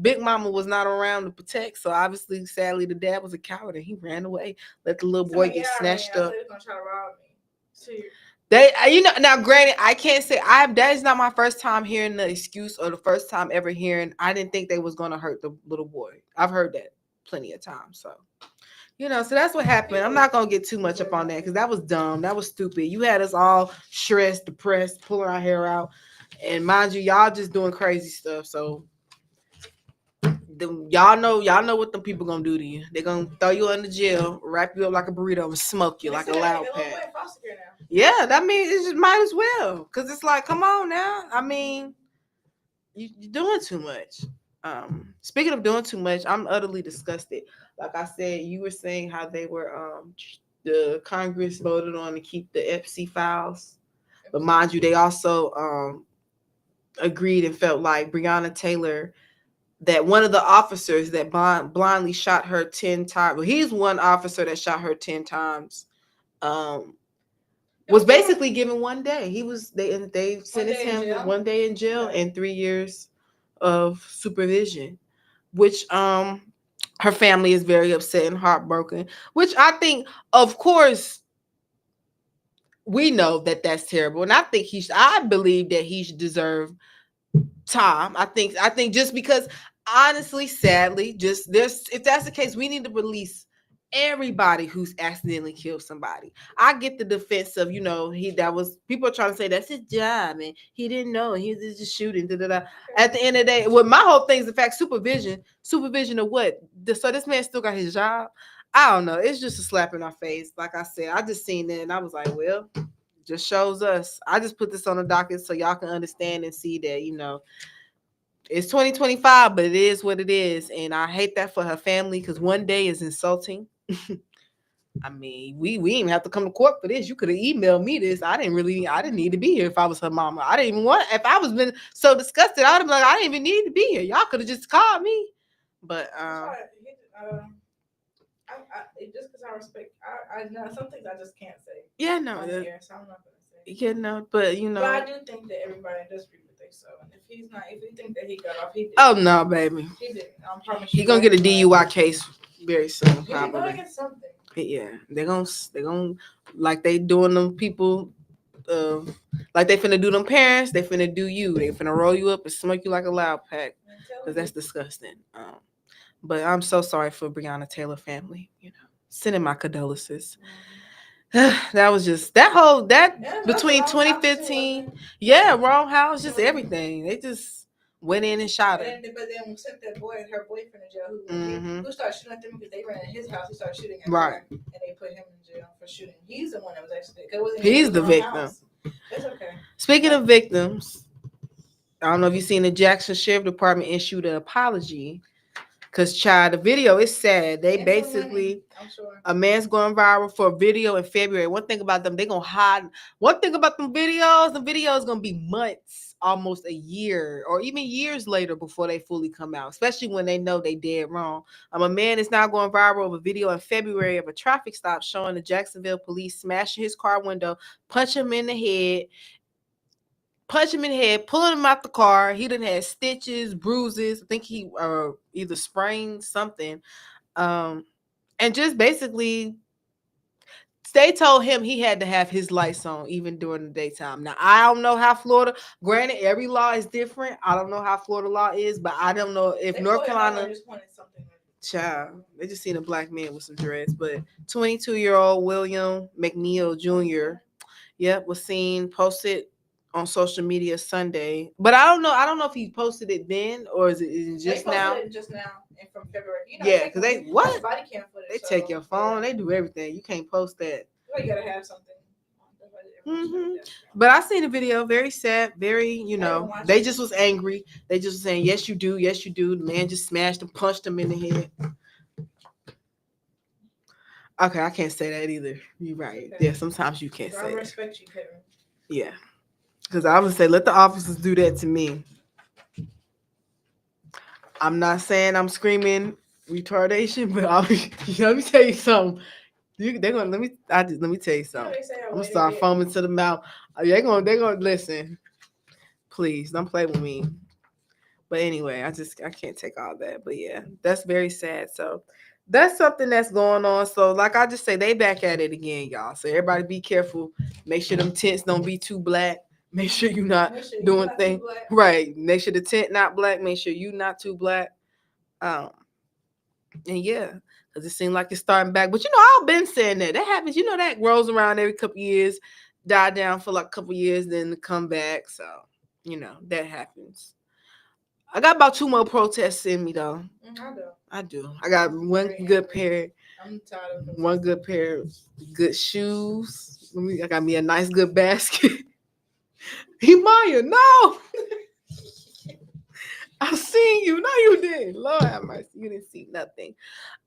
Big Mama was not around to protect, so obviously, sadly, the dad was a coward and he ran away. Let the little boy get snatched up. Now granted, I can't say that is not my first time hearing the excuse or the first time ever hearing. I didn't think they was gonna hurt the little boy. I've heard that plenty of times. So so that's what happened. I'm not gonna get too much up on that because that was dumb. That was stupid. You had us all stressed, depressed, pulling our hair out, and mind you, y'all just doing crazy stuff. So y'all know what them people gonna do to you. They're gonna throw you in the jail, wrap you up like a burrito, and smoke you like a loud pack. Yeah, that means it just might as well, because it's like, come on now. I mean, you're doing too much. Speaking of doing too much, I'm utterly disgusted. Like I said, you were saying how they were the Congress voted on to keep the FC files, but mind you, they also agreed and felt like Breonna Taylor, that one of the officers that blindly shot her 10 times. Well, he's one officer that shot her 10 times. Was basically given 1 day. They sentenced him 1 day in jail and 3 years of supervision, which her family is very upset and heartbroken. Which I think, of course, we know that that's terrible, and I believe that he should deserve time. I think just because, honestly, sadly, if that's the case, we need to release everybody who's accidentally killed somebody. I get the defense of, people are trying to say that's his job and he didn't know and he was just shooting. Da, da, da. At the end of the day, my whole thing is the fact, supervision of what? So this man still got his job. I don't know. It's just a slap in our face. Like I said, I just seen that and I was like, well, just shows us. I just put this on the docket so y'all can understand and see that, it's 2025, but it is what it is. And I hate that for her family, because 1 day is insulting. I mean, we didn't even have to come to court for this. You could have emailed me this. I didn't need to be here if I was her mama. I didn't even if I was been so disgusted, I would have been like, I didn't even need to be here. Y'all could have just called me. But just because I respect, I know some things I just can't say. Yeah, no. Here, so I'm not gonna say. Yeah, no, but But I do think that everybody in the industry would think so. And if you think that he got off, he did. Oh no, baby. He did. I promise you. He gonna get a DUI case very soon, probably. He's gonna get something. Yeah, they're gonna like they doing them people. Like they finna do them parents, they finna do you. They finna roll you up and smoke you like a loud pack, because that's disgusting. But I'm so sorry for Breonna Taylor family. Sending my condolences. That was just between 2015. Yeah, wrong house, just everything. They just went in and shot her. But then we sent that boy and her boyfriend in jail who started shooting at them because they ran in his house. He started shooting at them, and they put him in jail for shooting. He's the one that was actually. He's the victim. It's okay. Speaking of victims, I don't know if you've seen the Jackson Sheriff Department issued an apology. Cause child, the video is sad. They basically I'm sure. a man's going viral for a video in February. One thing about them, they gonna hide. One thing about them videos, the video is gonna be months, almost a year, or even years later before they fully come out. Especially when they know they dead wrong. A man is now going viral of a video in February of a traffic stop showing the Jacksonville police smashing his car window, punch him in the head, pulling him out the car. He done had stitches, bruises. I think he either sprained something. And just basically they told him he had to have his lights on even during the daytime. Now I don't know how Florida. Granted, every law is different. I don't know how Florida law is, but I don't know if North Carolina. Child, they just seen a black man with some dreads, but 22-year-old William McNeil Jr. Yep, was seen posted on social media Sunday, but I don't know. I don't know if he posted it then or is it just now? It just now and from February. You know, yeah, because they what? Body cam footage, they take your phone. Yeah. They do everything. You can't post that. Well, you gotta have something. Mm-hmm. But I seen the video. Very sad. Very, they just was angry. They just was saying, "Yes, you do. Yes, you do." The man just smashed and punched him in the head. Okay, I can't say that either. You're right. Okay. Yeah, sometimes you can't say that. I respect you, Kevin. Yeah. Because I would say, let the officers do that to me. I'm not saying I'm screaming retardation, but let me tell you something. They're gonna let me tell you something. I'm gonna start foaming to the mouth. They're gonna listen. Please don't play with me. But anyway, I can't take all that. But yeah, that's very sad. So that's something that's going on. So like I just say, they back at it again, y'all. So everybody be careful. Make sure them tents don't be too black. Make sure you're not doing things right. Make sure the tent not black. Make sure you not too black. And yeah, because it seems like it's starting back. But I've been saying that happens. That rolls around every couple years, die down for like a couple years, then come back. So that happens. I got about 2 more protests in me though. I do. I got one good pair. I'm tired of one good pair of good shoes. I got me a nice good basket. Maya, no. I seen you. No, you didn't. Lord have mercy. You didn't see nothing.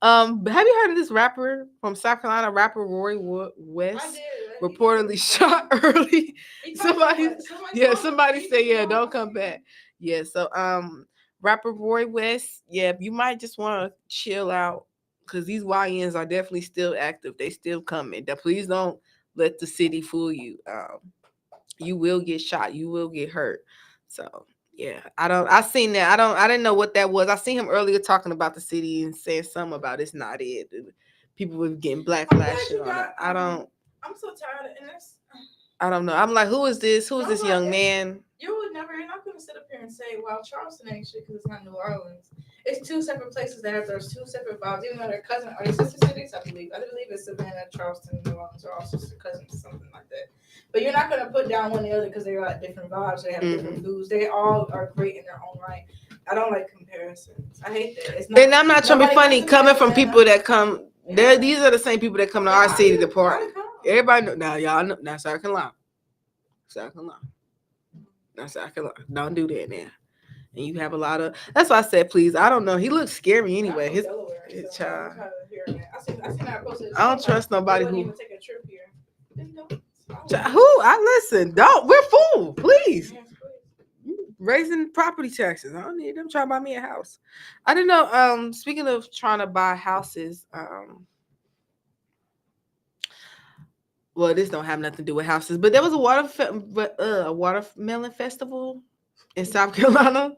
Have you heard of this rapper from South Carolina? Rapper Roy West reportedly shot early. Somebody said, yeah, don't come back. Yeah, so rapper Roy West, yeah, you might just want to chill out because these YNs are definitely still active. They still coming. Please don't let the city fool you. You will get shot. You will get hurt. So yeah, I seen that. I didn't know what that was. I seen him earlier talking about the city and saying something about it's not it. People were getting backlash and all that. I'm so tired of this. I don't know. I'm like, who is this? Who is this young man? You're not going to sit up here and say, well, Charleston ain't shit because it's not New Orleans. It's 2 separate places that have those 2 separate vibes, even though they're cousins. Are they sister cities? I believe it's Savannah, Charleston, New Orleans are all sister cousins, something like that. But you're not going to put down one or the other because they got different vibes. They have different foods. They all are great in their own right. I don't like comparisons. I hate that. And I'm not trying to be funny coming from people that come. Yeah. These are the same people that come to our city to party. Everybody know now, y'all know. Now, South Carolina. Now, South Carolina. Don't do that now. And you have a lot of. That's why I said, please. I don't know. He looks scary anyway. His child. I don't trust nobody who. Take a trip here. Who? I listen. Don't. We're full. Please. Raising property taxes. I don't need them trying to buy me a house. I didn't know. Speaking of trying to buy houses, well, this don't have nothing to do with houses, but there was a watermelon festival in South Carolina. Okay.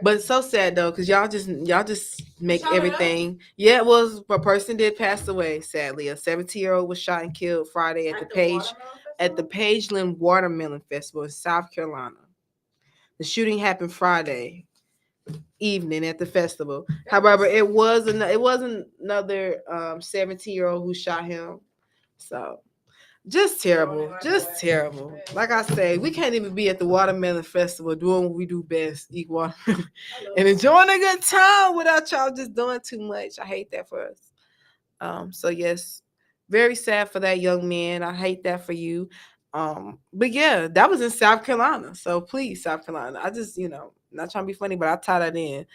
But it's so sad though, because y'all just make everything. Yeah, it was a person did pass away, sadly. A 17-year-old was shot and killed Friday at the Pageland Watermelon Festival in South Carolina. The shooting happened Friday evening at the festival. However, it wasn't another 17-year-old who shot him. So just terrible. Like I say, we can't even be at the Watermelon Festival doing what we do best, eat watermelon, and enjoying a good time without y'all just doing too much. I hate that for us. So yes, very sad for that young man. I hate that for you. But yeah, that was in South Carolina. So please, South Carolina. I just, not trying to be funny, but I tie that in.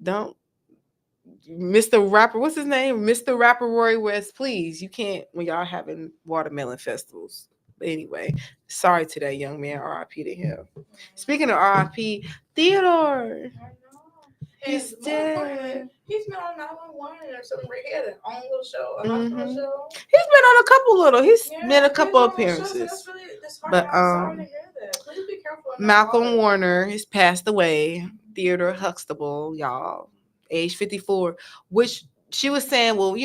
Don't Mr. Rapper, what's his name? Mr. Rapper Roy West, please. You can't when y'all having watermelon festivals. But anyway, sorry to that young man. R.I.P. to him. Speaking of R.I.P., Theodore. He's dead. He's been on 911 or something. He had an own little show, a hospital show. He's been on a couple little. He's been a couple appearances. That's really disheartening. I'm sorry to hear that. Please be careful. Malcolm Warner has passed away. Theodore Huxtable, y'all, age 54. Which she was saying, well,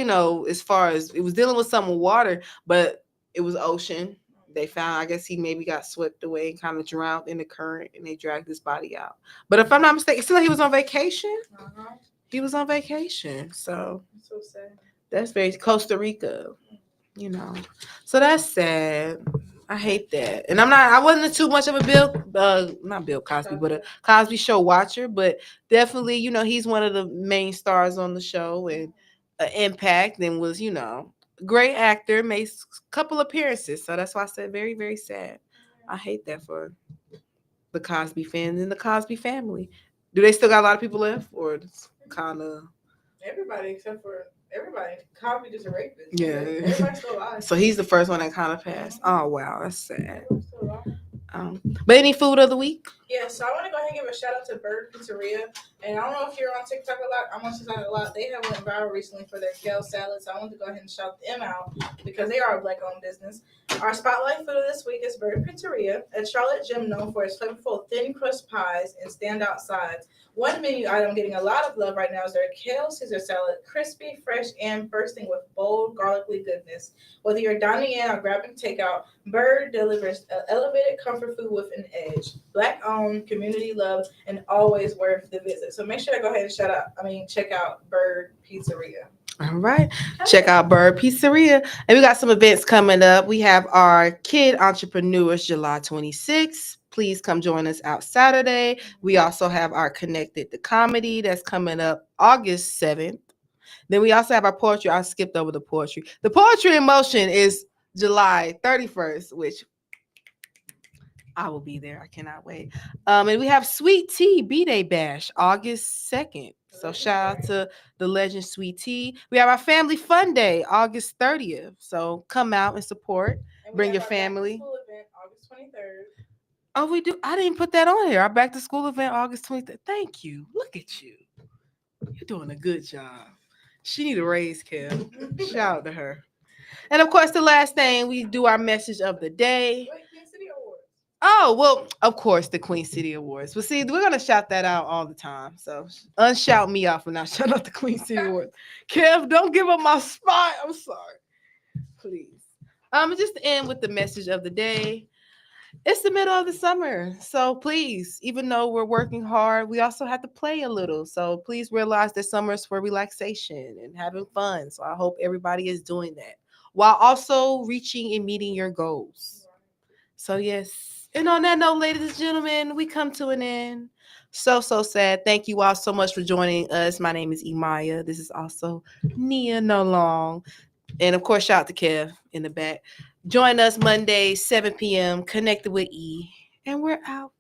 as far as it was dealing with some water, but it was ocean. They found, I guess he maybe got swept away and kind of drowned in the current, and they dragged his body out. But if I'm not mistaken, it seemed like he was on vacation. He was on vacation, so sad. That's very Costa Rica, So that's sad. I hate that, and I wasn't too much of a not Bill Cosby, but a Cosby Show watcher, but definitely, he's one of the main stars on the show and impact, and was, great actor, made a couple appearances. So that's why I said very, very sad. I hate that for the Cosby fans and the Cosby family. Do they still got a lot of people left, or it's kind of everybody except for everybody? Cosby just a rapist. Yeah, everybody's still alive. So he's the first one that kind of passed. Oh wow, that's sad. But any food of the week? Yeah, so I want to go ahead and give a shout out to Bird Pizzeria. And I don't know if you're on TikTok a lot. I'm on TikTok a lot. They have went viral recently for their kale salad. So I want to go ahead and shout them out because they are a black-owned business. Our spotlight food of this week is Bird Pizzeria, a Charlotte gem known for its flavorful thin crust pies and standout sides. One menu item getting a lot of love right now is their kale Caesar salad, crispy, fresh, and bursting with bold, garlicky goodness. Whether you're dining in or grabbing takeout, Bird delivers elevated comfort food with an edge. Black-owned, community-loved, and always worth the visit. So make sure to go ahead and check out Bird Pizzeria. All right. Check out Bird Pizzeria. And we got some events coming up. We have our Kid Entrepreneurs July 26th. Please come join us out Saturday. We also have our Konnected the Comedy that's coming up August 7th. Then we also have our poetry. I skipped over the poetry. The Poetry in Motion is July 31st, which I will be there. I cannot wait. And we have Sweet Tea B-Day Bash August 2nd. So shout out to the legend Sweet Tea. We have our Family Fun Day August 30th. So come out and support. And bring your family. Back to school event August 23rd. Oh, we do. I didn't put that on here. Our back to school event August 23rd. Thank you. Look at you. You're doing a good job. She need a raise, Kim. Shout out to her. And of course, the last thing, we do our message of the day. Oh, well, of course, the Queen City Awards. But see, we're going to shout that out all the time. So unshout me out for not shouting out the Queen City Awards. Kev, don't give up my spot. I'm sorry. Please. Just to end with the message of the day. It's the middle of the summer. So please, even though we're working hard, we also have to play a little. So please realize that summer is for relaxation and having fun. So I hope everybody is doing that while also reaching and meeting your goals. So yes. And on that note, ladies and gentlemen, we come to an end. So sad. Thank you all so much for joining us. My name is Imaya. This is also Nia No Long. And of course, shout out to Kev in the back. Join us Monday, 7 p.m. Connected with E. And we're out.